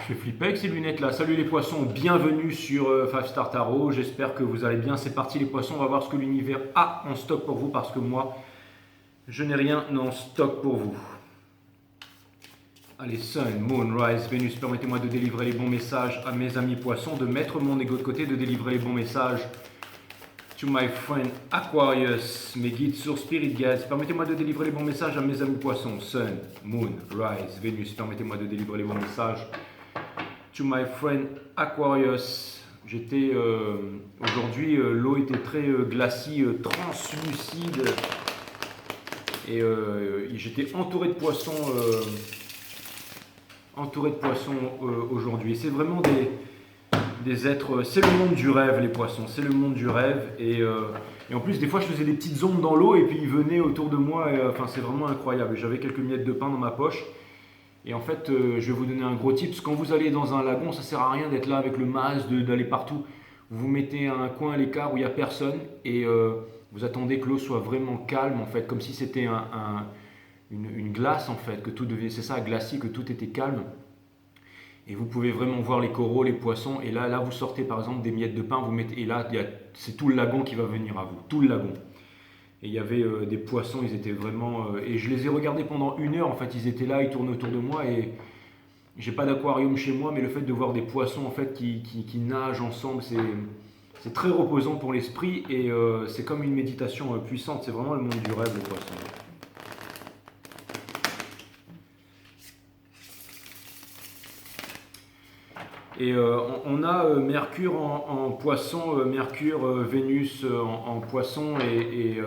Je fais flipper avec ces lunettes là. Salut les poissons, bienvenue sur 5 Star Tarot. J'espère que vous allez bien. C'est parti les poissons, on va voir ce que l'univers a en stock pour vous parce que moi, je n'ai rien en stock pour vous. Allez, Sun, Moon, Rise, Vénus, permettez-moi de délivrer les bons messages à mes amis poissons, de mettre mon ego de côté, de délivrer les bons messages to my friend Aquarius, mes guides sur Spirit Guides. Permettez-moi de délivrer les bons messages à mes amis poissons. Sun, Moon, Rise, Vénus, permettez-moi de délivrer les bons messages to my friend Aquarius. J'étais aujourd'hui, l'eau était très glacie, translucide, et j'étais entouré de poissons, aujourd'hui. C'est vraiment des êtres, c'est le monde du rêve les poissons, c'est le monde du rêve, et en plus des fois je faisais des petites ondes dans l'eau et puis ils venaient autour de moi, et, enfin c'est vraiment incroyable. J'avais quelques miettes de pain dans ma poche. Et en fait, je vais vous donner un gros tip. Quand vous allez dans un lagon, ça ne sert à rien d'être là avec le masque, d'aller partout. Vous vous mettez à un coin à l'écart où il n'y a personne et vous attendez que l'eau soit vraiment calme, en fait, comme si c'était une glace, en fait, que tout devait, c'est ça, glacis, que tout était calme. Et vous pouvez vraiment voir les coraux, les poissons. Et là, vous sortez par exemple des miettes de pain, vous mettez, et là, c'est tout le lagon qui va venir à vous, tout le lagon. Et il y avait des poissons, ils étaient vraiment... et je les ai regardés pendant 1 heure, en fait, ils étaient là, ils tournaient autour de moi, et j'ai pas d'aquarium chez moi, mais le fait de voir des poissons, en fait, qui nagent ensemble, c'est très reposant pour l'esprit, et c'est comme une méditation puissante, c'est vraiment le monde du rêve, les poissons. Et on a Mercure en poisson, Mercure, Vénus en poisson et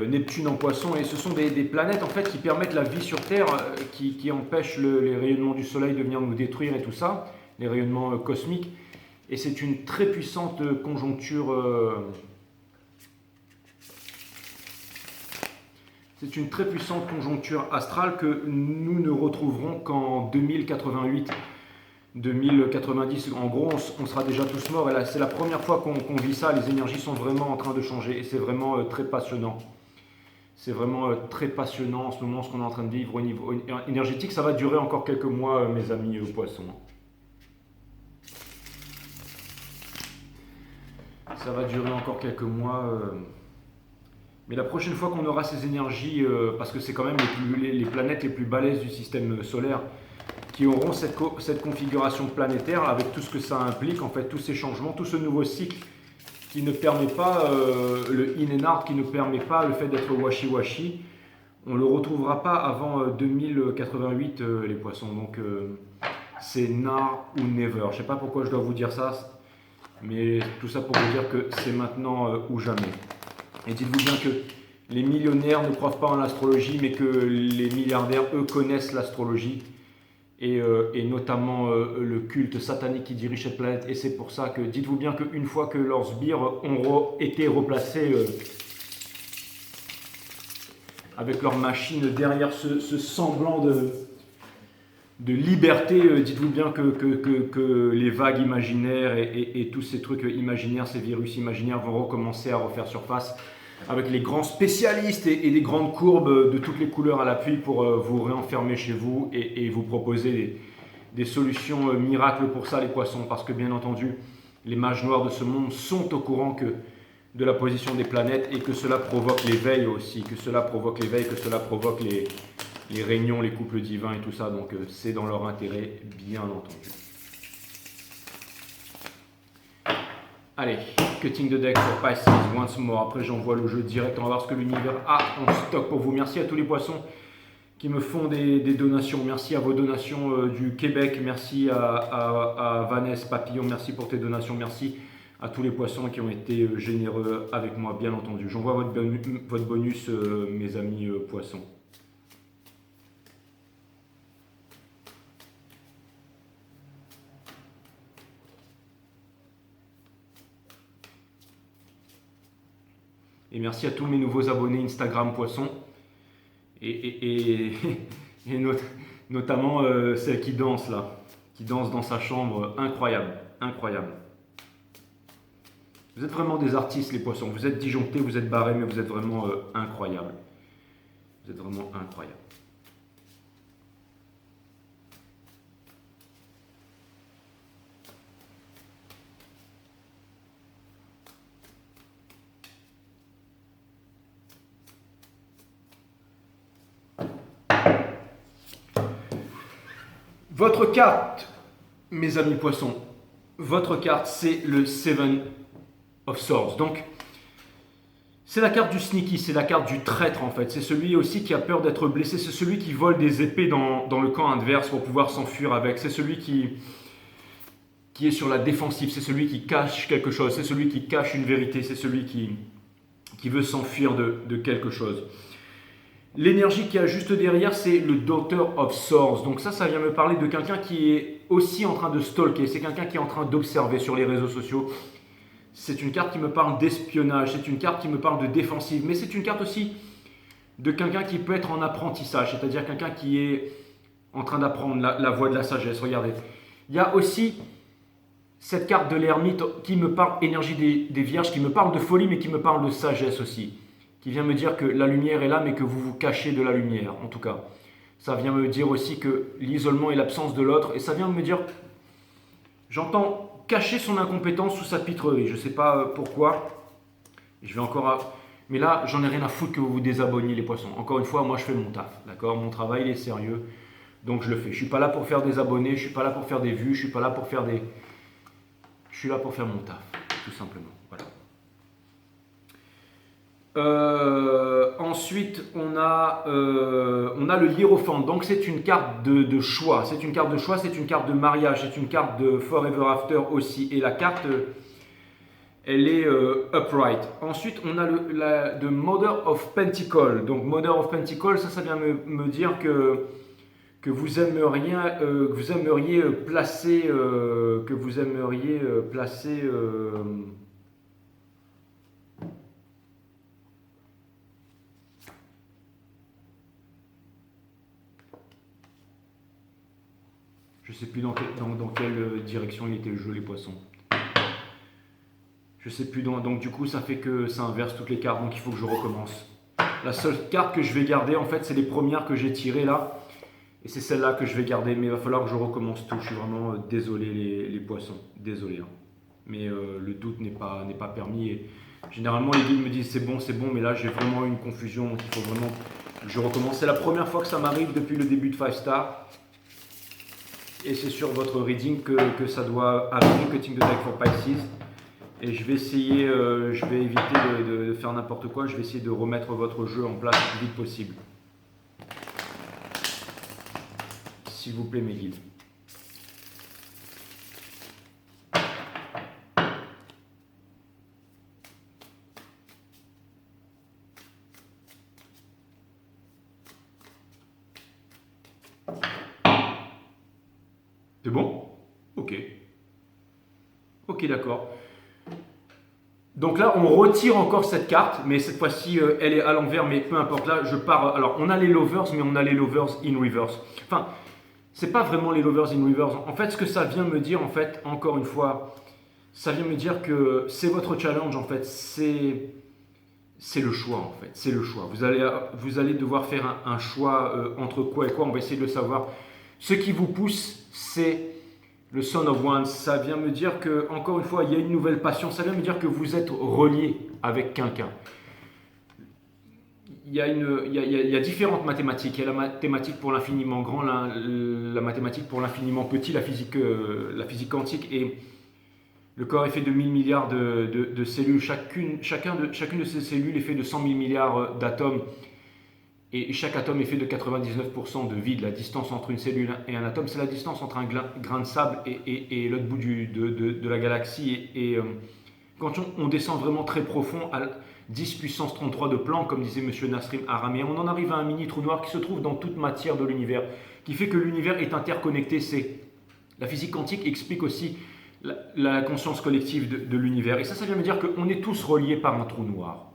Neptune en poisson. Et ce sont des planètes en fait qui permettent la vie sur Terre, qui empêchent les rayonnements du Soleil de venir nous détruire et tout ça, les rayonnements cosmiques. Et c'est une très puissante conjoncture. C'est une très puissante conjoncture astrale que nous ne retrouverons qu'en 2088. 2090, en gros, on sera déjà tous morts. Et là, c'est la première fois qu'on vit ça. Les énergies sont vraiment en train de changer. Et c'est vraiment très passionnant. C'est vraiment très passionnant en ce moment, ce qu'on est en train de vivre au niveau énergétique. Ça va durer encore quelques mois, mes amis poissons. Ça va durer encore quelques mois. Mais la prochaine fois qu'on aura ces énergies, parce que c'est quand même les planètes les plus balèzes du système solaire, qui auront cette configuration planétaire avec tout ce que ça implique, en fait, tous ces changements, tout ce nouveau cycle qui ne permet pas le in and out, qui ne permet pas le fait d'être washi-washi. On ne le retrouvera pas avant 2088, les poissons. Donc, c'est now ou never. Je ne sais pas pourquoi je dois vous dire ça, mais tout ça pour vous dire que c'est maintenant ou jamais. Et dites-vous bien que les millionnaires ne croient pas en l'astrologie, mais que les milliardaires, eux, connaissent l'astrologie. Et notamment le culte satanique qui dirige cette planète. Et c'est pour ça que, dites-vous bien qu'une fois que leurs sbires ont été replacés avec leur machine derrière ce semblant de liberté, dites-vous bien que les vagues imaginaires et tous ces trucs imaginaires, ces virus imaginaires vont recommencer à refaire surface avec les grands spécialistes et des grandes courbes de toutes les couleurs à l'appui pour vous réenfermer chez vous et vous proposer des solutions miracles pour ça, les poissons. Parce que bien entendu, les mages noirs de ce monde sont au courant de la position des planètes et que cela provoque l'éveil aussi, que cela provoque l'éveil, que cela provoque les réunions, les couples divins et tout ça. Donc c'est dans leur intérêt, bien entendu. Allez, cutting the deck for Pisces, once more. Après, j'envoie le jeu direct. On va voir ce que l'univers a en stock pour vous. Merci à tous les poissons qui me font des donations. Merci à vos donations du Québec. Merci à Vanessa Papillon. Merci pour tes donations. Merci à tous les poissons qui ont été généreux avec moi, bien entendu. J'envoie votre bonus, mes amis poissons. Et merci à tous mes nouveaux abonnés Instagram Poisson. Et notamment celle qui danse là. Qui danse dans sa chambre. Incroyable. Incroyable. Vous êtes vraiment des artistes les poissons. Vous êtes disjonctés, vous êtes barrés, mais vous êtes vraiment incroyables. Vous êtes vraiment incroyables. Votre carte, mes amis poissons, votre carte, c'est le Seven of Swords. Donc, c'est la carte du sneaky, c'est la carte du traître en fait. C'est celui aussi qui a peur d'être blessé, c'est celui qui vole des épées dans le camp adverse pour pouvoir s'enfuir avec. C'est celui qui est sur la défensive, c'est celui qui cache quelque chose, c'est celui qui cache une vérité, c'est celui qui veut s'enfuir de quelque chose. L'énergie qui est juste derrière, c'est le Daughter of Swords. Donc ça vient me parler de quelqu'un qui est aussi en train de stalker. C'est quelqu'un qui est en train d'observer sur les réseaux sociaux. C'est une carte qui me parle d'espionnage. C'est une carte qui me parle de défensive. Mais c'est une carte aussi de quelqu'un qui peut être en apprentissage. C'est-à-dire quelqu'un qui est en train d'apprendre la voie de la sagesse. Regardez. Il y a aussi cette carte de l'ermite qui me parle énergie des vierges, qui me parle de folie, mais qui me parle de sagesse aussi. Qui vient me dire que la lumière est là, mais que vous vous cachez de la lumière, en tout cas. Ça vient me dire aussi que l'isolement est l'absence de l'autre, et ça vient me dire, j'entends cacher son incompétence sous sa pitrerie, je ne sais pas pourquoi, je vais encore... Mais là, j'en ai rien à foutre que vous vous désabonniez les poissons. Encore une fois, moi je fais mon taf, d'accord? Mon travail, il est sérieux, donc je le fais. Je ne suis pas là pour faire des abonnés, je ne suis pas là pour faire des vues, je ne suis pas là pour faire des... Je suis là pour faire mon taf, tout simplement, voilà. Ensuite, on a le Hiérophant. Donc, c'est une carte de choix. C'est une carte de choix, c'est une carte de mariage, c'est une carte de Forever After aussi. Et la carte, elle est upright. Ensuite, on a de Mother of Pentacle. Donc, Mother of Pentacle, ça vient me dire que vous aimeriez placer, je ne sais plus dans quelle direction il était le jeu, les poissons. Je ne sais plus. Donc du coup, ça fait que ça inverse toutes les cartes. Donc il faut que je recommence. La seule carte que je vais garder, en fait, c'est les premières que j'ai tirées là. Et c'est celle-là que je vais garder. Mais il va falloir que je recommence tout. Je suis vraiment désolé, les poissons. Désolé. Hein. Mais le doute n'est pas permis. Et généralement, les guides me disent c'est bon. Mais là, j'ai vraiment eu une confusion. Donc il faut vraiment que je recommence. C'est la première fois que ça m'arrive depuis le début de 5 Star. Et c'est sur votre reading que ça doit arriver, Cutting the Deck for Pisces. Et je vais essayer, je vais éviter de faire n'importe quoi. Je vais essayer de remettre votre jeu en place le plus vite possible. S'il vous plaît, mes guides. C'est bon? Ok. Ok, d'accord. Donc là, on retire encore cette carte, mais cette fois-ci, elle est à l'envers, mais peu importe. Là, je pars... Alors, on a les lovers, mais on a les lovers in reverse. Enfin, c'est pas vraiment les lovers in reverse. En fait, ce que ça vient me dire, en fait, encore une fois, ça vient me dire que c'est votre challenge, en fait. C'est le choix, en fait. C'est le choix. Vous allez devoir faire un choix entre quoi et quoi. On va essayer de le savoir. Ce qui vous pousse, c'est le Son of Wands. Ça vient me dire que, encore une fois, il y a une nouvelle passion. Ça vient me dire que vous êtes relié avec quelqu'un. Il y a différentes mathématiques. Il y a la mathématique pour l'infiniment grand, la mathématique pour l'infiniment petit, la physique quantique. Et le corps est fait de 1000 milliards de cellules. Chacune de ces cellules est fait de 100 000 milliards d'atomes. Et chaque atome est fait de 99% de vide. La distance entre une cellule et un atome, c'est la distance entre un grain de sable et l'autre bout de la galaxie. Et quand on descend vraiment très profond, à 10 puissance 33 de Planck, comme disait M. Nassim Haramein, on en arrive à un mini trou noir qui se trouve dans toute matière de l'univers, qui fait que l'univers est interconnecté. La physique quantique explique aussi la conscience collective de l'univers. Et ça vient me dire qu'on est tous reliés par un trou noir.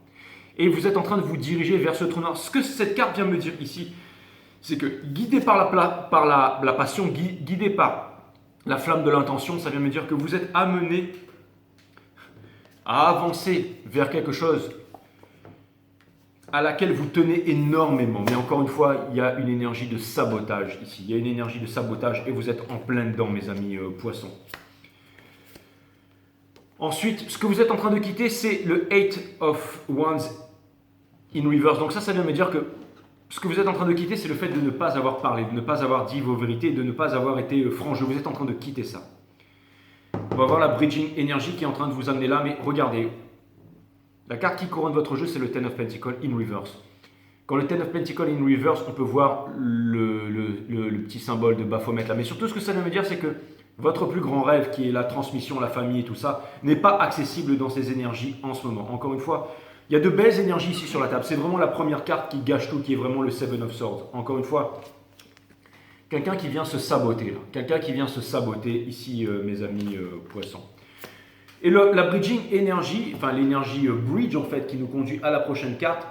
Et vous êtes en train de vous diriger vers ce trou noir. Ce que cette carte vient me dire ici, c'est que guidé par la passion, guidé par la flamme de l'intention, ça vient me dire que vous êtes amené à avancer vers quelque chose à laquelle vous tenez énormément. Mais encore une fois, il y a une énergie de sabotage ici. Il y a une énergie de sabotage et vous êtes en plein dedans, mes amis poissons. Ensuite, ce que vous êtes en train de quitter, c'est le Eight of Wands in reverse. Donc ça vient me dire que ce que vous êtes en train de quitter, c'est le fait de ne pas avoir parlé, de ne pas avoir dit vos vérités, de ne pas avoir été franc jeu. Vous êtes en train de quitter ça. On va voir la Bridging Energy qui est en train de vous amener là, mais regardez. La carte qui couronne votre jeu, c'est le Ten of Pentacles in reverse. Quand le Ten of Pentacles in reverse, on peut voir le petit symbole de Baphomet là. Mais surtout, ce que ça veut me dire, c'est que votre plus grand rêve, qui est la transmission, la famille et tout ça, n'est pas accessible dans ces énergies en ce moment. Encore une fois, il y a de belles énergies ici sur la table. C'est vraiment la première carte qui gâche tout, qui est vraiment le Seven of Swords. Encore une fois, quelqu'un qui vient se saboter là. Quelqu'un qui vient se saboter ici, mes amis poissons. Et la Bridging Energy, enfin l'énergie Bridge en fait, qui nous conduit à la prochaine carte,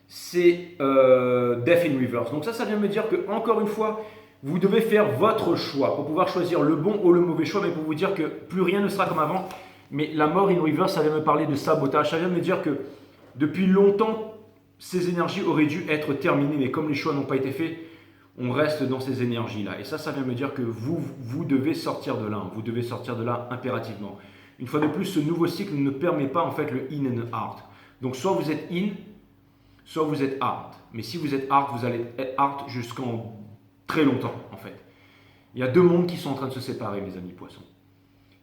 c'est Death in Reverse. Donc ça vient me dire que, encore une fois, vous devez faire votre choix pour pouvoir choisir le bon ou le mauvais choix, mais pour vous dire que plus rien ne sera comme avant. Mais la mort in reverse, ça vient me parler de sabotage. Ça vient me dire que depuis longtemps, ces énergies auraient dû être terminées, mais comme les choix n'ont pas été faits, on reste dans ces énergies-là. Et ça vient me dire que vous devez sortir de là. Vous devez sortir de là impérativement. Une fois de plus, ce nouveau cycle ne permet pas en fait le in and out. Donc soit vous êtes in, soit vous êtes out. Mais si vous êtes out, vous allez être out jusqu'en très longtemps en fait. Il y a deux mondes qui sont en train de se séparer, mes amis poissons.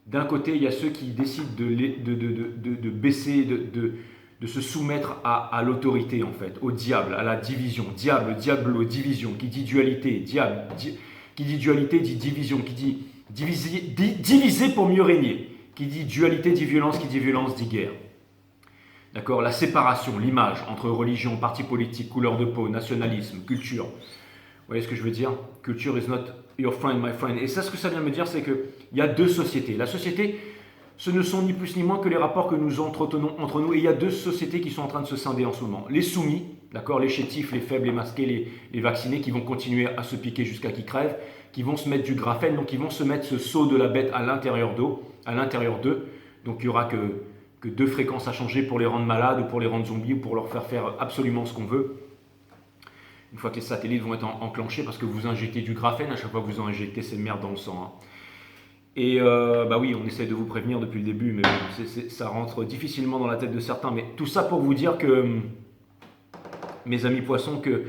D'un côté, il y a ceux qui décident de baisser, de se soumettre à l'autorité en fait, au diable, à la division. Diable, diablo, division. Qui dit dualité, diable. Qui dit dualité dit division. Qui dit diviser pour mieux régner. Qui dit dualité dit violence, qui dit violence dit guerre. D'accord? La séparation, l'image entre religion, parti politique, couleur de peau, nationalisme, culture. Vous voyez ce que je veux dire? Culture is not your friend, my friend. Et ça, ce que ça vient me dire, c'est qu'il y a deux sociétés. La société, ce ne sont ni plus ni moins que les rapports que nous entretenons entre nous. Et il y a deux sociétés qui sont en train de se scinder en ce moment. Les soumis, d'accord, les chétifs, les faibles, les masqués, les vaccinés, qui vont continuer à se piquer jusqu'à qu'ils crèvent, qui vont se mettre du graphène, donc ils vont se mettre ce sceau de la bête à l'intérieur d'eux. Donc il n'y aura que deux fréquences à changer pour les rendre malades ou pour les rendre zombies ou pour leur faire absolument ce qu'on veut. Une fois que les satellites vont être enclenchés, parce que vous injectez du graphène, à chaque fois que vous injectez ces merdes dans le sang. Hein. Et bah oui, on essaie de vous prévenir depuis le début, mais bon, ça rentre difficilement dans la tête de certains. Mais tout ça pour vous dire que, mes amis poissons, qu'il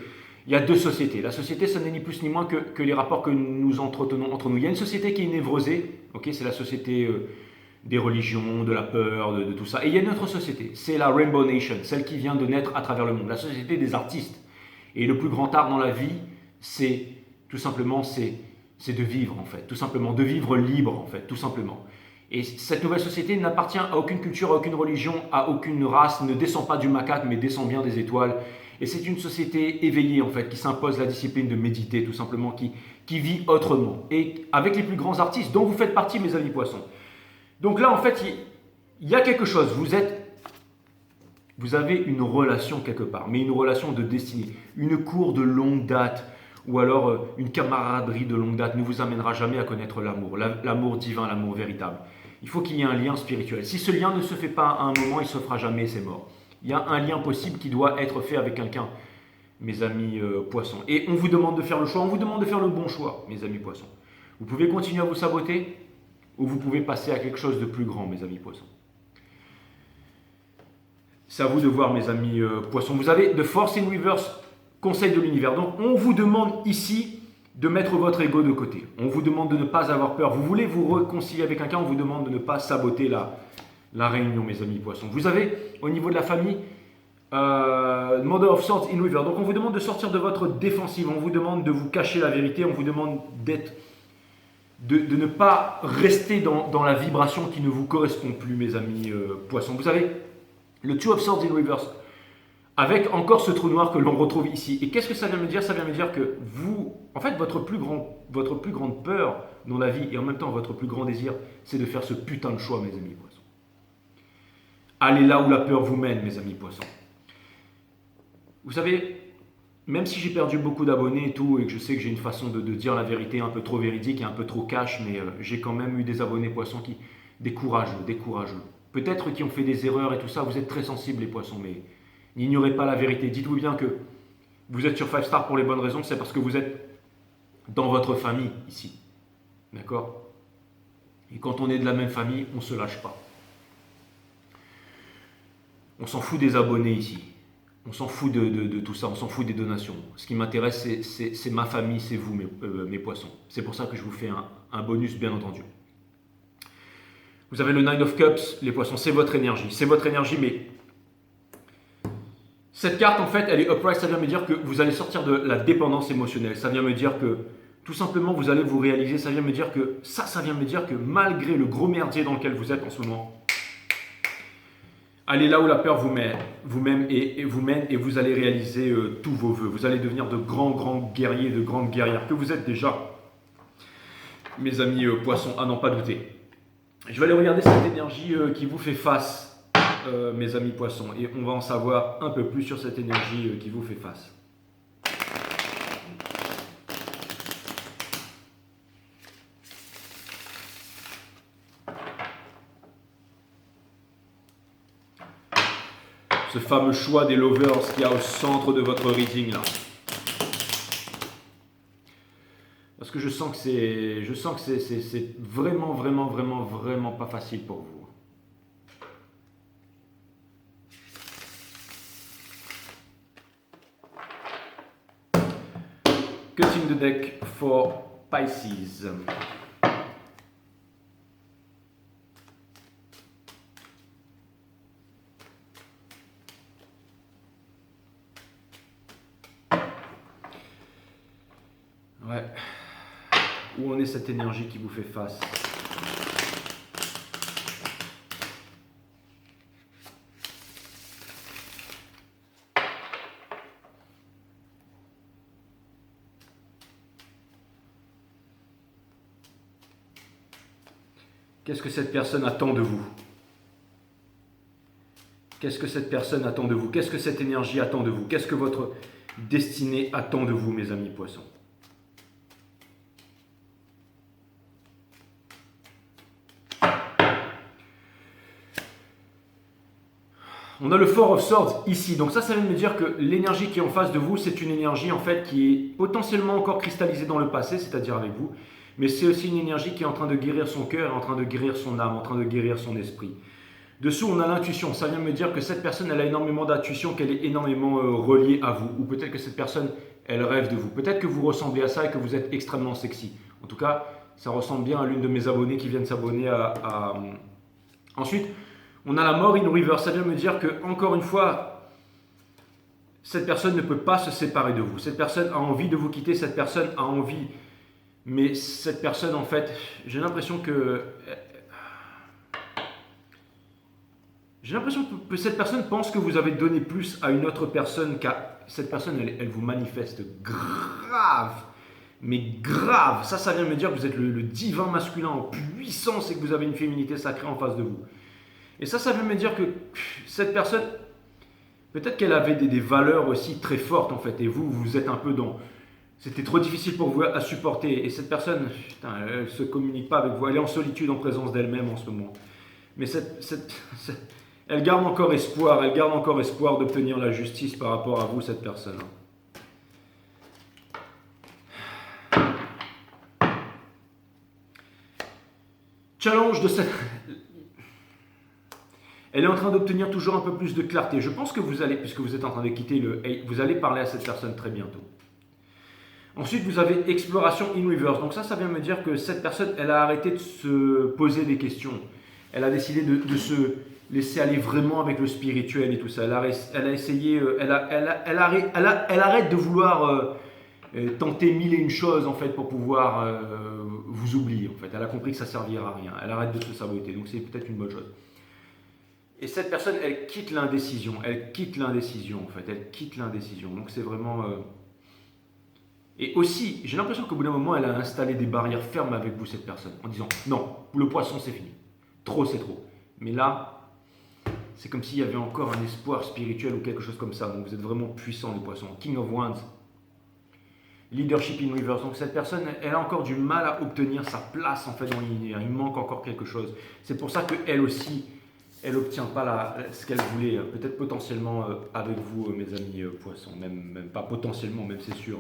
y a deux sociétés. La société, ce n'est ni plus ni moins que les rapports que nous entretenons entre nous. Il y a une société qui est névrosée, okay, c'est la société des religions, de la peur, de tout ça. Et il y a une autre société, c'est la Rainbow Nation, celle qui vient de naître à travers le monde, la société des artistes. Et le plus grand art dans la vie, c'est tout simplement, c'est de vivre en fait, tout simplement, de vivre libre en fait, tout simplement. Et cette nouvelle société n'appartient à aucune culture, à aucune religion, à aucune race, ne descend pas du macaque, mais descend bien des étoiles. Et c'est une société éveillée en fait, qui s'impose la discipline de méditer, tout simplement, qui vit autrement. Et avec les plus grands artistes, dont vous faites partie, mes amis poissons. Donc là, en fait, il y a quelque chose, vous avez une relation quelque part, mais une relation de destinée, une cour de longue date, ou alors une camaraderie de longue date ne vous amènera jamais à connaître l'amour, l'amour divin, l'amour véritable. Il faut qu'il y ait un lien spirituel. Si ce lien ne se fait pas à un moment, il ne se fera jamais, c'est mort. Il y a un lien possible qui doit être fait avec quelqu'un, mes amis poissons. Et on vous demande de faire le choix, on vous demande de faire le bon choix, mes amis poissons. Vous pouvez continuer à vous saboter, ou vous pouvez passer à quelque chose de plus grand, mes amis poissons. C'est à vous de voir, mes amis poissons. Vous avez The Force in Reverse, conseil de l'univers. Donc, on vous demande ici de mettre votre ego de côté. On vous demande de ne pas avoir peur. Vous voulez vous réconcilier avec quelqu'un, on vous demande de ne pas saboter la réunion, mes amis poissons. Vous avez, au niveau de la famille, Mother of Swords in Reverse. Donc, on vous demande de sortir de votre défensive. On vous demande de vous cacher la vérité. On vous demande de ne pas rester dans la vibration qui ne vous correspond plus, mes amis poissons. Vous avez le Two of Swords in Reverse, avec encore ce trou noir que l'on retrouve ici. Et qu'est-ce que ça vient me dire? Ça vient me dire que vous, en fait, votre plus grande peur dans la vie, et en même temps votre plus grand désir, c'est de faire ce putain de choix, mes amis poissons. Allez là où la peur vous mène, mes amis poissons. Vous savez, même si j'ai perdu beaucoup d'abonnés et tout, et que je sais que j'ai une façon de dire la vérité un peu trop véridique et un peu trop cash, mais j'ai quand même eu des abonnés poissons des courageux. Peut-être qui ont fait des erreurs et tout ça, vous êtes très sensibles les poissons, mais n'ignorez pas la vérité. Dites-vous bien que vous êtes sur 5 stars pour les bonnes raisons, c'est parce que vous êtes dans votre famille ici. D'accord? Et quand on est de la même famille, on ne se lâche pas. On s'en fout des abonnés ici. On s'en fout de tout ça, on s'en fout des donations. Ce qui m'intéresse, c'est ma famille, c'est vous, mes poissons. C'est pour ça que je vous fais un bonus, bien entendu. Vous avez le Nine of Cups, les poissons, c'est votre énergie. C'est votre énergie, mais cette carte, en fait, elle est upright. Ça vient me dire que vous allez sortir de la dépendance émotionnelle. Ça vient me dire que, tout simplement, vous allez vous réaliser. Ça vient me dire que, ça vient me dire que malgré le gros merdier dans lequel vous êtes en ce moment, allez là où la peur vous mène et vous allez réaliser tous vos vœux. Vous allez devenir de grands guerriers, de grandes guerrières, que vous êtes déjà, mes amis poissons, à n'en pas douter. Je vais aller regarder cette énergie qui vous fait face, mes amis poissons, et on va en savoir un peu plus sur cette énergie qui vous fait face. Ce fameux choix des lovers qu'il y a au centre de votre reading là. Parce que je sens que c'est vraiment pas facile pour vous. Cutting the deck for Pisces. Ouais. Où en est cette énergie qui vous fait face? Qu'est-ce que cette personne attend de vous? Qu'est-ce que cette personne attend de vous? Qu'est-ce que cette énergie attend de vous? Qu'est-ce que votre destinée attend de vous, mes amis poissons? On a le Four of Swords ici, donc ça veut me dire que l'énergie qui est en face de vous, c'est une énergie en fait qui est potentiellement encore cristallisée dans le passé, c'est-à-dire avec vous, mais c'est aussi une énergie qui est en train de guérir son cœur, en train de guérir son âme, en train de guérir son esprit. Dessous, on a l'intuition, ça vient me dire que cette personne, elle a énormément d'intuition, qu'elle est énormément reliée à vous, ou peut-être que cette personne, elle rêve de vous, peut-être que vous ressemblez à ça et que vous êtes extrêmement sexy. En tout cas, ça ressemble bien à l'une de mes abonnées qui vient de s'abonner à... Ensuite, on a la mort in reverse, ça vient me dire que, encore une fois, cette personne ne peut pas se séparer de vous. Cette personne a envie de vous quitter, cette personne a envie, mais cette personne, en fait, j'ai l'impression que cette personne pense que vous avez donné plus à une autre personne qu'à cette personne, elle vous manifeste grave, mais grave. Ça vient me dire que vous êtes le divin masculin en puissance et que vous avez une féminité sacrée en face de vous. Et ça veut me dire que cette personne, peut-être qu'elle avait des valeurs aussi très fortes en fait, et vous êtes un peu dans... C'était trop difficile pour vous à supporter, et cette personne, putain, elle ne se communique pas avec vous, elle est en solitude en présence d'elle-même en ce moment. Mais elle garde encore espoir, d'obtenir la justice par rapport à vous, cette personne. Challenge de cette... Elle est en train d'obtenir toujours un peu plus de clarté. Je pense que vous allez, puisque vous êtes en train de quitter le hate, vous allez parler à cette personne très bientôt. Ensuite, vous avez exploration in reverse. Donc ça vient me dire que cette personne, elle a arrêté de se poser des questions. Elle a décidé de se laisser aller vraiment avec le spirituel et tout ça. Elle a essayé, elle arrête de vouloir tenter mille et une choses en fait pour pouvoir vous oublier. En fait, elle a compris que ça servira à rien. Elle arrête de se saboter. Donc c'est peut-être une bonne chose. Et cette personne, elle quitte l'indécision. Elle quitte l'indécision en fait. Elle quitte l'indécision. Donc c'est vraiment... Et aussi, j'ai l'impression qu'au bout d'un moment, elle a installé des barrières fermes avec vous, cette personne, en disant non, le poisson c'est fini. Trop c'est trop. Mais là, c'est comme s'il y avait encore un espoir spirituel ou quelque chose comme ça. Donc vous êtes vraiment puissant, les poissons. King of Wands. Leadership in reverse. Donc cette personne, elle a encore du mal à obtenir sa place en fait dans l'univers. Il manque encore quelque chose. C'est pour ça qu'elle aussi, elle n'obtient pas ce qu'elle voulait. Peut-être potentiellement avec vous, mes amis poissons. Même pas potentiellement, même c'est sûr.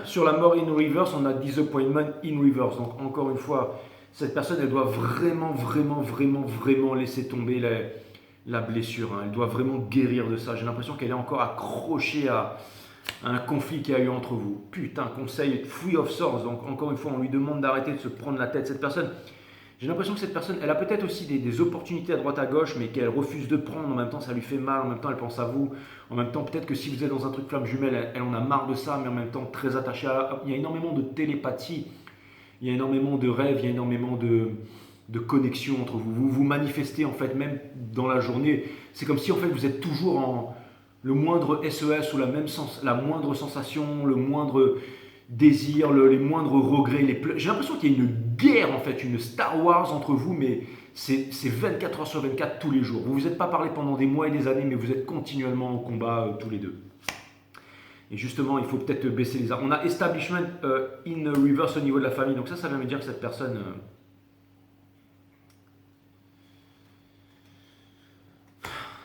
Sur la mort in reverse, on a disappointment in reverse. Donc encore une fois, cette personne, elle doit vraiment laisser tomber la blessure. Hein. Elle doit vraiment guérir de ça. J'ai l'impression qu'elle est encore accrochée à un conflit qu'il y a eu entre vous. Putain, conseil, Free of Swords. Donc encore une fois, on lui demande d'arrêter de se prendre la tête. Cette personne, j'ai l'impression que cette personne, elle a peut-être aussi des opportunités à droite à gauche, mais qu'elle refuse de prendre. En même temps, ça lui fait mal. En même temps, elle pense à vous. En même temps, peut-être que si vous êtes dans un truc flamme jumelle, elle en a marre de ça, mais en même temps, très attachée à... Il y a énormément de télépathie. Il y a énormément de rêves. Il y a énormément de connexion entre vous. Vous vous manifestez en fait même dans la journée. C'est comme si en fait vous êtes toujours en le moindre SES ou la moindre sensation, le moindre désir, les moindres regrets, les pleurs. J'ai l'impression qu'il y a une guerre en fait, une Star Wars entre vous, mais c'est 24 heures sur 24 tous les jours. Vous vous êtes pas parlé pendant des mois et des années, mais vous êtes continuellement en combat tous les deux. Et justement, il faut peut-être baisser les armes. On a establishment in reverse au niveau de la famille. Donc ça vient me dire que cette personne...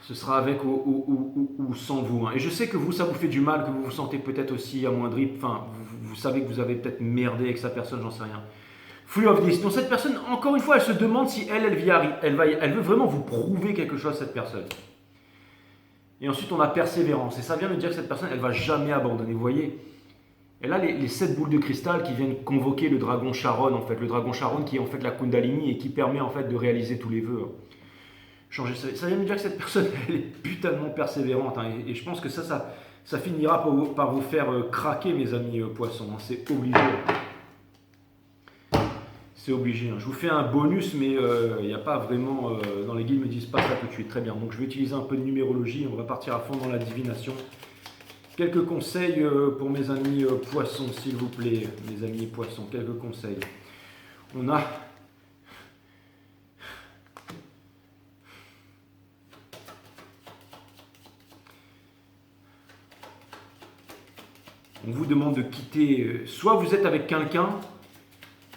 ce sera avec ou sans vous. Hein. Et je sais que vous, ça vous fait du mal, que vous vous sentez peut-être aussi amoindri. Enfin, vous savez que vous avez peut-être merdé avec sa personne, j'en sais rien. Free of this. Donc cette personne, encore une fois, elle se demande si elle veut vraiment vous prouver quelque chose, cette personne. Et ensuite, on a persévérance. Et ça vient me dire que cette personne, elle ne va jamais abandonner. Vous voyez, elle a les 7 boules de cristal qui viennent convoquer le dragon Charon, en fait. Le dragon Charon qui est en fait la Kundalini et qui permet en fait de réaliser tous les vœux. Changer ça vient me dire que cette personne, elle est putanement persévérante. Hein, et je pense que ça finira par vous faire craquer, mes amis poissons. Hein, c'est obligé. C'est obligé. Hein. Je vous fais un bonus, mais il n'y a pas vraiment... dans les guides, ils me disent pas ça tout de suite. Très bien. Donc je vais utiliser un peu de numérologie. On va partir à fond dans la divination. Quelques conseils pour mes amis poissons, s'il vous plaît. Mes amis poissons, quelques conseils. On a... On vous demande de quitter, soit vous êtes avec quelqu'un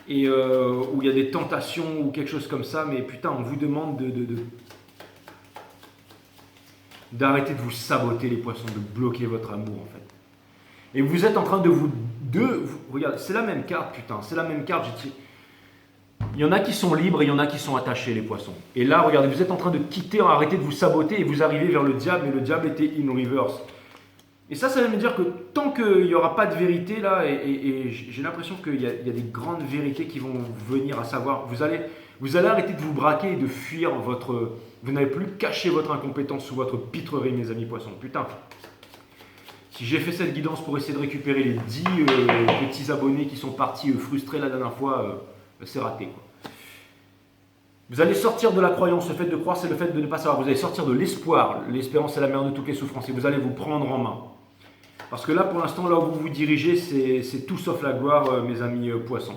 et où il y a des tentations ou quelque chose comme ça, mais putain, on vous demande d'arrêter de vous saboter les poissons, de bloquer votre amour en fait. Et vous êtes en train de regarde, c'est la même carte, putain, c'est la même carte. Il y en a qui sont libres et il y en a qui sont attachés, les poissons. Et là, regardez, vous êtes en train de quitter, arrêter de vous saboter et vous arrivez vers le diable, et le diable était in reverse. Et ça veut me dire que tant qu'il n'y aura pas de vérité là, et j'ai l'impression qu'il y a des grandes vérités qui vont venir, à savoir, vous allez arrêter de vous braquer et de fuir votre... Vous n'avez plus caché votre incompétence sous votre pitrerie, mes amis poissons. Putain, si j'ai fait cette guidance pour essayer de récupérer les 10 petits abonnés qui sont partis frustrés la dernière fois, c'est raté, quoi. Vous allez sortir de la croyance, le fait de croire c'est le fait de ne pas savoir. Vous allez sortir de l'espoir, l'espérance est la mère de toutes les souffrances, et vous allez vous prendre en main. Parce que là, pour l'instant, là où vous vous dirigez, c'est tout sauf la gloire, mes amis poissons.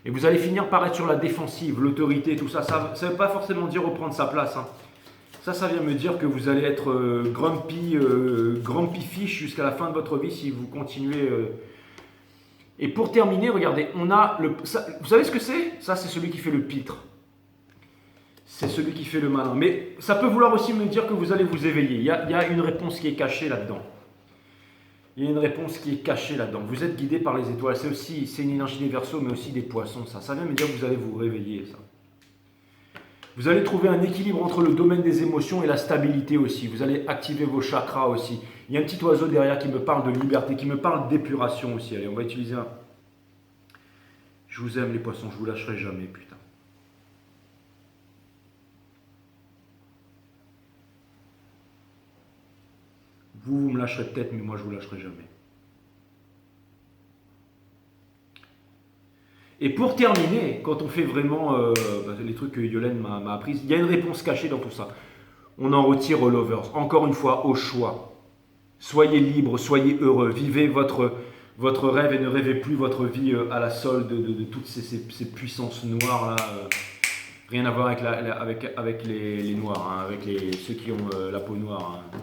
Et vous allez finir par être sur la défensive, l'autorité, tout ça. Ça ne veut pas forcément dire reprendre sa place. Hein. Ça vient me dire que vous allez être grumpy fish jusqu'à la fin de votre vie si vous continuez. Et pour terminer, regardez, on a vous savez ce que c'est? Ça, c'est celui qui fait le pitre. C'est celui qui fait le malin. Mais ça peut vouloir aussi me dire que vous allez vous éveiller. Il y a une réponse qui est cachée là-dedans. Il y a une réponse qui est cachée là-dedans. Vous êtes guidé par les étoiles. C'est une énergie des Verseaux, mais aussi des Poissons. Ça vient me dire que vous allez vous réveiller. Ça. Vous allez trouver un équilibre entre le domaine des émotions et la stabilité aussi. Vous allez activer vos chakras aussi. Il y a un petit oiseau derrière qui me parle de liberté, qui me parle d'épuration aussi. Allez, on va utiliser un... Je vous aime les Poissons, je vous lâcherai jamais, putain. Vous me lâcherez peut-être, mais moi je vous lâcherai jamais. Et pour terminer, quand on fait vraiment les trucs que Yolène m'a appris, il y a une réponse cachée dans tout ça. On en retire aux lovers. Encore une fois, au choix. Soyez libres, soyez heureux. Vivez votre rêve et ne rêvez plus votre vie à la solde de toutes ces puissances noires là. Rien à voir avec les noirs, hein, avec ceux qui ont la peau noire. Hein.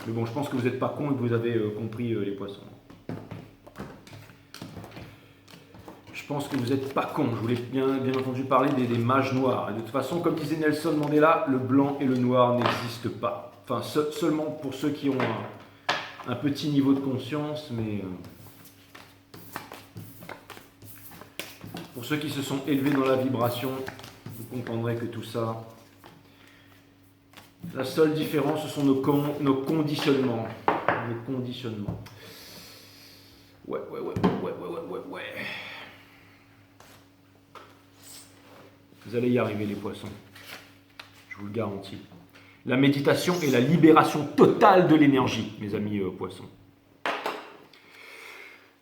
Mais bon, je pense que vous n'êtes pas cons et que vous avez compris les poissons. Je pense que vous n'êtes pas cons. Je voulais bien entendu parler des mages noirs. Et de toute façon, comme disait Nelson Mandela, le blanc et le noir n'existent pas. Enfin, seulement pour ceux qui ont un petit niveau de conscience, mais pour ceux qui se sont élevés dans la vibration, vous comprendrez que tout ça La seule différence, ce sont nos conditionnements. Nos conditionnements. Ouais. Vous allez y arriver, les poissons. Je vous le garantis. La méditation est la libération totale de l'énergie, mes amis poissons.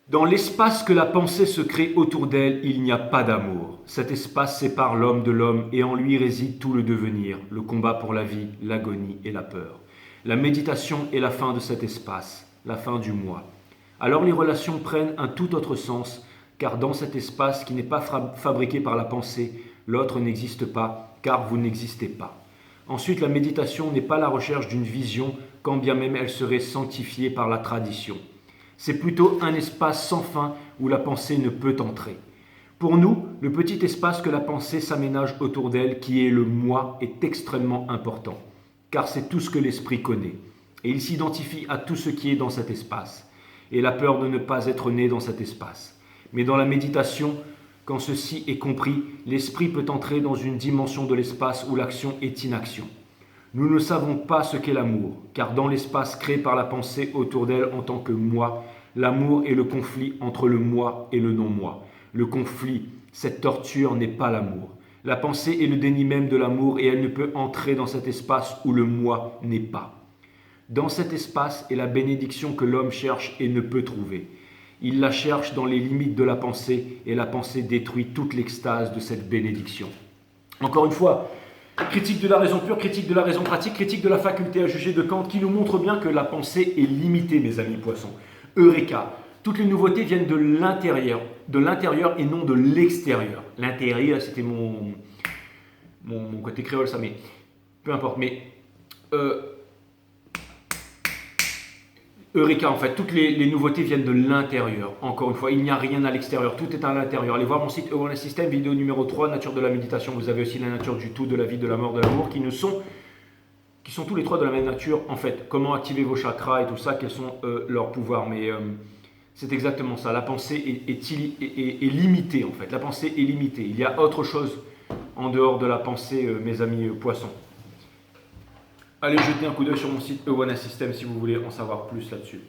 Dans l'espace que la pensée se crée autour d'elle, il n'y a pas d'amour. Cet espace sépare l'homme de l'homme et en lui réside tout le devenir, le combat pour la vie, l'agonie et la peur. La méditation est la fin de cet espace, la fin du moi. Alors les relations prennent un tout autre sens, car dans cet espace qui n'est pas fabriqué par la pensée, l'autre n'existe pas, car vous n'existez pas. Ensuite, la méditation n'est pas la recherche d'une vision, quand bien même elle serait sanctifiée par la tradition. C'est plutôt un espace sans fin où la pensée ne peut entrer. Pour nous, le petit espace que la pensée s'aménage autour d'elle, qui est le moi, est extrêmement important, car c'est tout ce que l'esprit connaît, et il s'identifie à tout ce qui est dans cet espace, et la peur de ne pas être né dans cet espace. Mais dans la méditation, quand ceci est compris, l'esprit peut entrer dans une dimension de l'espace où l'action est inaction. Nous ne savons pas ce qu'est l'amour, car dans l'espace créé par la pensée autour d'elle en tant que moi, l'amour est le conflit entre le moi et le non-moi. Le conflit, cette torture n'est pas l'amour. La pensée est le déni même de l'amour et elle ne peut entrer dans cet espace où le moi n'est pas. Dans cet espace est la bénédiction que l'homme cherche et ne peut trouver. Il la cherche dans les limites de la pensée et la pensée détruit toute l'extase de cette bénédiction. Encore une fois, critique de la raison pure, critique de la raison pratique, critique de la faculté à juger de Kant qui nous montre bien que la pensée est limitée, mes amis poissons. Eureka! Toutes les nouveautés viennent de l'intérieur et non de l'extérieur. L'intérieur, c'était mon côté créole, ça, mais peu importe. Mais Eureka, en fait, toutes les nouveautés viennent de l'intérieur. Encore une fois, il n'y a rien à l'extérieur, tout est à l'intérieur. Allez voir mon site Ewana System, vidéo numéro 3, nature de la méditation. Vous avez aussi la nature du tout, de la vie, de la mort, de l'amour, qui sont tous les trois de la même nature, en fait. Comment activer vos chakras et tout ça, quels sont leurs pouvoirs. Mais c'est exactement ça. La pensée est limitée, en fait. La pensée est limitée. Il y a autre chose en dehors de la pensée, mes amis poissons. Allez jeter un coup d'œil sur mon site Ewana System si vous voulez en savoir plus là-dessus,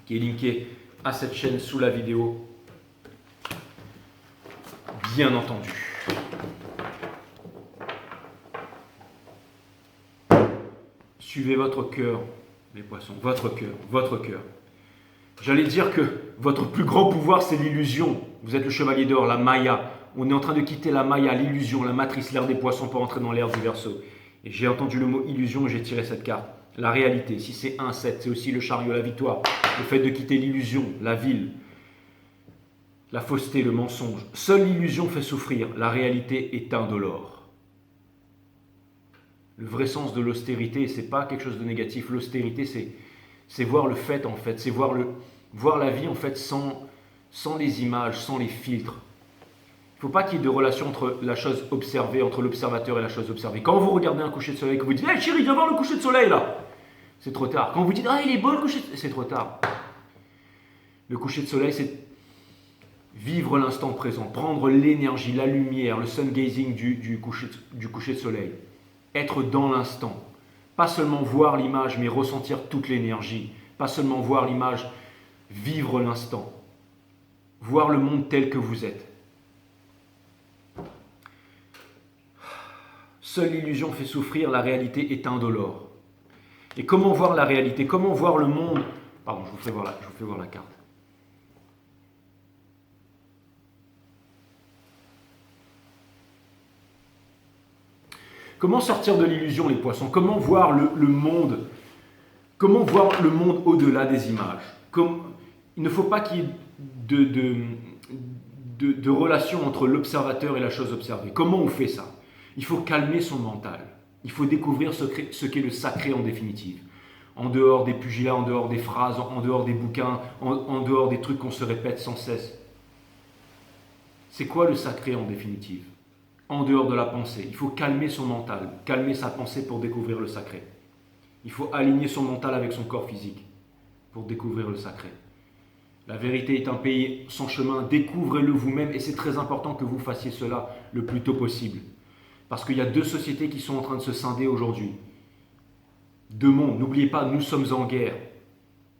qui est linké à cette chaîne sous la vidéo, bien entendu. Suivez votre cœur, les poissons, votre cœur. J'allais dire que votre plus grand pouvoir, c'est l'illusion. Vous êtes le chevalier d'or, la Maya. On est en train de quitter la Maya, l'illusion, la matrice, l'ère des poissons pour entrer dans l'ère du Verseau. Et j'ai entendu le mot illusion et j'ai tiré cette carte. La réalité, si c'est 1-7, c'est aussi le chariot, la victoire. Le fait de quitter l'illusion, la ville, la fausseté, le mensonge. Seule l'illusion fait souffrir, la réalité est indolore. Le vrai sens de l'austérité, c'est pas quelque chose de négatif. L'austérité, c'est voir le fait en fait, c'est voir la vie en fait sans les images, sans les filtres. Il ne faut pas qu'il y ait de relation entre la chose observée, entre l'observateur et la chose observée. Quand vous regardez un coucher de soleil, que vous dites « Hey chérie, viens voir le coucher de soleil là !» C'est trop tard. Quand vous dites « Ah, il est beau le coucher de soleil !» C'est trop tard. Le coucher de soleil, c'est vivre l'instant présent, prendre l'énergie, la lumière, le sun gazing du coucher de soleil. Être dans l'instant. Pas seulement voir l'image, mais ressentir toute l'énergie. Pas seulement voir l'image, vivre l'instant. Voir le monde tel que vous êtes. Seule l'illusion fait souffrir, la réalité est indolore. Et comment voir la réalité? Comment voir le monde? Pardon, je vous fais voir la carte. Comment sortir de l'illusion, les poissons? Comment voir le monde? Comment voir le monde au-delà des images? Il ne faut pas qu'il y ait de relation entre l'observateur et la chose observée. Comment on fait ça? Il faut calmer son mental. Il faut découvrir ce qu'est le sacré en définitive. En dehors des pugilats, en dehors des phrases, en dehors des bouquins, en dehors des trucs qu'on se répète sans cesse. C'est quoi le sacré en définitive? En dehors de la pensée. Il faut calmer son mental, calmer sa pensée pour découvrir le sacré. Il faut aligner son mental avec son corps physique pour découvrir le sacré. La vérité est un pays sans chemin. Découvrez-le vous-même et c'est très important que vous fassiez cela le plus tôt possible. Parce qu'il y a deux sociétés qui sont en train de se scinder aujourd'hui. deux mondes. N'oubliez pas, nous sommes en guerre.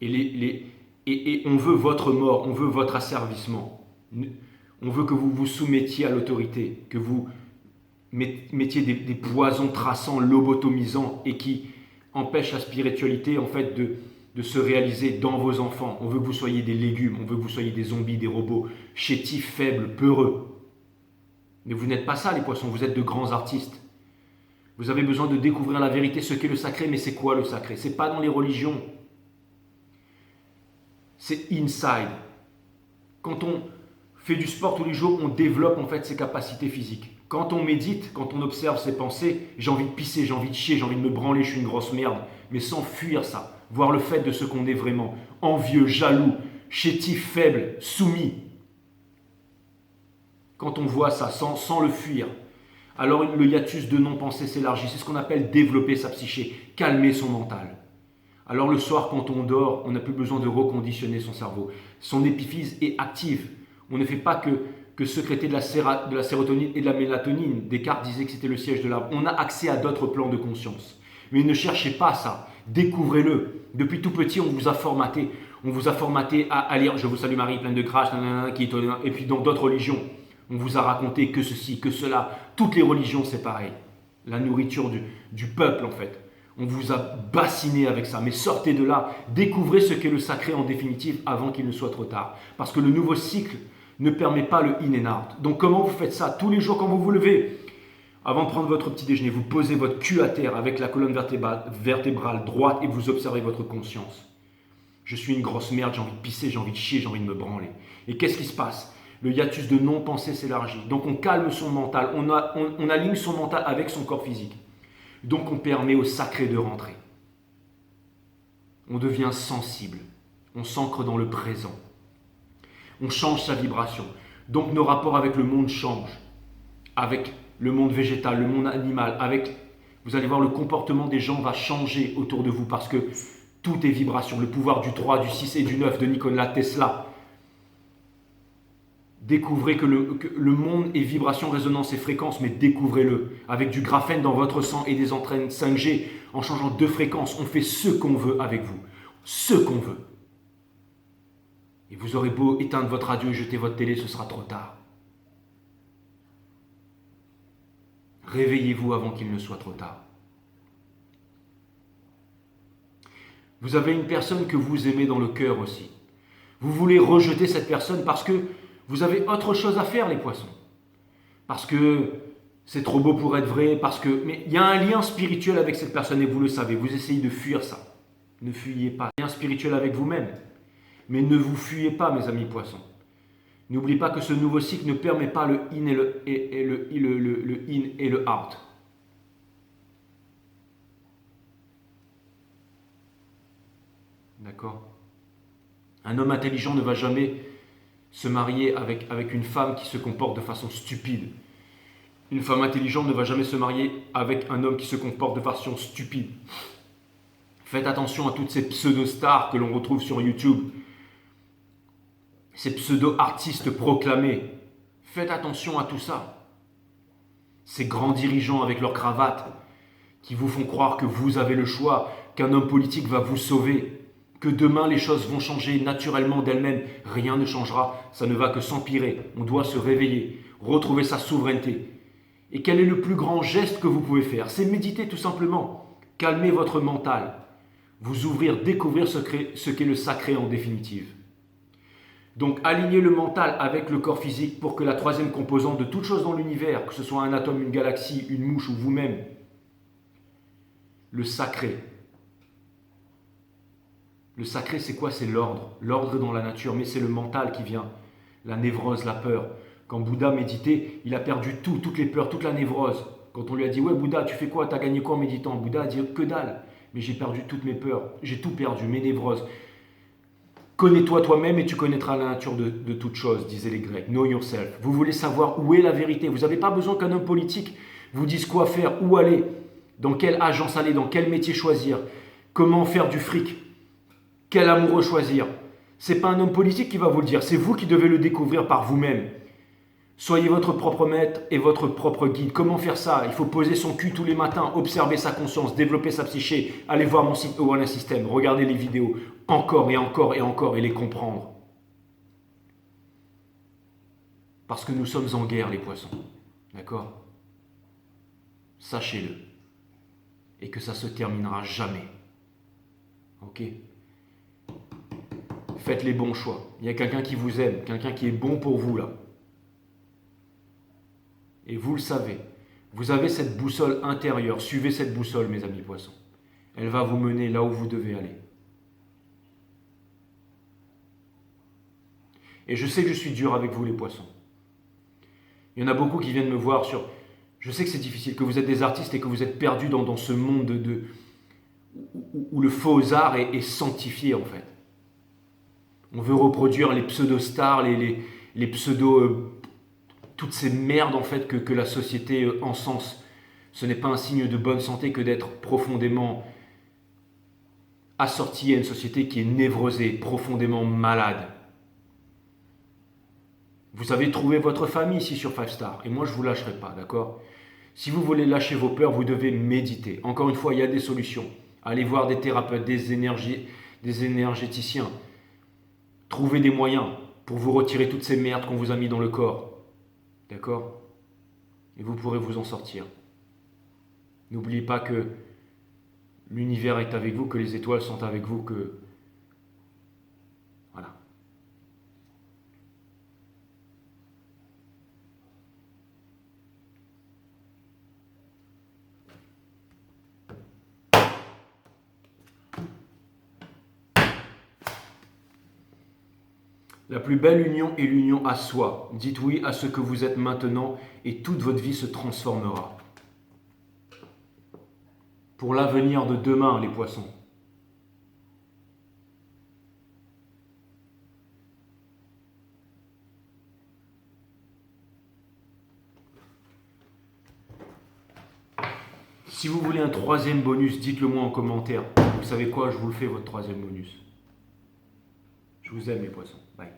Et on veut votre mort, on veut votre asservissement. On veut que vous vous soumettiez à l'autorité, que vous mettiez des poisons traçants, lobotomisants et qui empêchent la spiritualité en fait de se réaliser dans vos enfants. On veut que vous soyez des légumes, on veut que vous soyez des zombies, des robots, chétifs, faibles, peureux. Mais vous n'êtes pas ça les poissons, vous êtes de grands artistes. Vous avez besoin de découvrir la vérité, ce qu'est le sacré, mais c'est quoi le sacré? C'est pas dans les religions. C'est inside. Quand on fait du sport tous les jours, on développe en fait ses capacités physiques. Quand on médite, quand on observe ses pensées, j'ai envie de pisser, j'ai envie de chier, j'ai envie de me branler, je suis une grosse merde. Mais sans fuir ça, voir le fait de ce qu'on est vraiment. Envieux, jaloux, chétif, faible, soumis. Quand on voit ça, sans le fuir, alors le hiatus de non-pensée s'élargit. C'est ce qu'on appelle développer sa psyché, calmer son mental. Alors le soir, quand on dort, on n'a plus besoin de reconditionner son cerveau. Son épiphyse est active. On ne fait pas que sécréter de la sérotonine et de la mélatonine. Descartes disait que c'était le siège de l'arbre. On a accès à d'autres plans de conscience. Mais ne cherchez pas ça. Découvrez-le. Depuis tout petit, on vous a formaté. On vous a formaté à lire « Je vous salue Marie, pleine de grâce », et puis dans d'autres religions. On vous a raconté que ceci, que cela. Toutes les religions, c'est pareil. La nourriture du peuple, en fait. On vous a bassiné avec ça. Mais sortez de là. Découvrez ce qu'est le sacré en définitive avant qu'il ne soit trop tard. Parce que le nouveau cycle ne permet pas le in and out. Donc comment vous faites ça? Tous les jours quand vous vous levez, avant de prendre votre petit déjeuner, vous posez votre cul à terre avec la colonne vertébrale droite et vous observez votre conscience. Je suis une grosse merde, j'ai envie de pisser, j'ai envie de chier, j'ai envie de me branler. Et qu'est-ce qui se passe? Le hiatus de non-pensée s'élargit. Donc on calme son mental, on aligne son mental avec son corps physique. Donc on permet au sacré de rentrer. On devient sensible, on s'ancre dans le présent. On change sa vibration. Donc nos rapports avec le monde changent. Avec le monde végétal, le monde animal, vous allez voir, le comportement des gens va changer autour de vous parce que tout est vibration. Le pouvoir du 3, du 6 et du 9 de Nikola Tesla. Découvrez que le monde est vibration, résonance et fréquence, mais découvrez-le. Avec du graphène dans votre sang et des entraînes 5G, en changeant de fréquence, on fait ce qu'on veut avec vous. Ce qu'on veut. Et vous aurez beau éteindre votre radio et jeter votre télé, ce sera trop tard. Réveillez-vous avant qu'il ne soit trop tard. Vous avez une personne que vous aimez dans le cœur aussi. Vous voulez rejeter cette personne parce que vous avez autre chose à faire, les poissons. Parce que c'est trop beau pour être vrai, mais il y a un lien spirituel avec cette personne et vous le savez. Vous essayez de fuir ça. Ne fuyez pas. Il y a un lien spirituel avec vous-même. Mais ne vous fuyez pas, mes amis poissons. N'oubliez pas que ce nouveau cycle ne permet pas le in et le out. D'accord? Un homme intelligent ne va jamais se marier avec une femme qui se comporte de façon stupide. Une femme intelligente ne va jamais se marier avec un homme qui se comporte de façon stupide. Faites attention à toutes ces pseudo-stars que l'on retrouve sur YouTube. Ces pseudo-artistes proclamés. Faites attention à tout ça. Ces grands dirigeants avec leurs cravates qui vous font croire que vous avez le choix, qu'un homme politique va vous sauver, que demain les choses vont changer naturellement d'elles-mêmes. Rien ne changera, ça ne va que s'empirer. On doit se réveiller, retrouver sa souveraineté. Et quel est le plus grand geste que vous pouvez faire? C'est méditer tout simplement. Calmer votre mental. Vous ouvrir, découvrir ce qu'est le sacré en définitive. Donc alignez le mental avec le corps physique pour que la troisième composante de toute chose dans l'univers, que ce soit un atome, une galaxie, une mouche ou vous-même, le sacré. Le sacré, c'est quoi? C'est l'ordre. L'ordre dans la nature, mais c'est le mental qui vient. La névrose, la peur. Quand Bouddha méditait, il a perdu toutes les peurs, toute la névrose. Quand on lui a dit « Ouais Bouddha, tu fais quoi? T'as gagné quoi en méditant ?» Bouddha a dit « Que dalle, mais j'ai perdu toutes mes peurs. J'ai tout perdu, mes névroses. » Connais-toi toi-même et tu connaîtras la nature de toute chose, disaient les Grecs. Know yourself. Vous voulez savoir où est la vérité. Vous n'avez pas besoin qu'un homme politique vous dise quoi faire, où aller, dans quelle agence aller, dans quel métier choisir, comment faire du fric, quel amoureux choisir. Ce n'est pas un homme politique qui va vous le dire, c'est vous qui devez le découvrir par vous-même. Soyez votre propre maître et votre propre guide. Comment faire ça? Il faut poser son cul tous les matins, observer sa conscience, développer sa psyché, aller voir mon site One System, regarder les vidéos encore et encore et encore et les comprendre. Parce que nous sommes en guerre, les poissons. D'accord? Sachez-le. Et que ça se terminera jamais. Ok? Faites les bons choix. Il y a quelqu'un qui vous aime, quelqu'un qui est bon pour vous là. Et vous le savez. Vous avez cette boussole intérieure. Suivez cette boussole, mes amis poissons. Elle va vous mener là où vous devez aller. Et je sais que je suis dur avec vous, les poissons. Il y en a beaucoup qui viennent me voir sur... Je sais que c'est difficile, que vous êtes des artistes et que vous êtes perdus dans ce monde où le faux art est sanctifié, en fait. On veut reproduire les pseudo-stars, les pseudo... toutes ces merdes, en fait, que la société encense. Ce n'est pas un signe de bonne santé que d'être profondément assorti à une société qui est névrosée, profondément malade. Vous avez trouvé votre famille ici sur 5 Star. Et moi, je ne vous lâcherai pas, d'accord? Si vous voulez lâcher vos peurs, vous devez méditer. Encore une fois, il y a des solutions. Allez voir des thérapeutes, des énergéticiens. Trouvez des moyens pour vous retirer toutes ces merdes qu'on vous a mis dans le corps. D'accord? Et vous pourrez vous en sortir. N'oubliez pas que l'univers est avec vous, que les étoiles sont avec vous, que... Voilà. La plus belle union est l'union à soi. Dites oui à ce que vous êtes maintenant et toute votre vie se transformera. Pour l'avenir de demain, les poissons. Si vous voulez un 3e bonus, dites-le moi en commentaire. Vous savez quoi, je vous le fais votre 3e bonus. Je vous aime les poissons. Bye.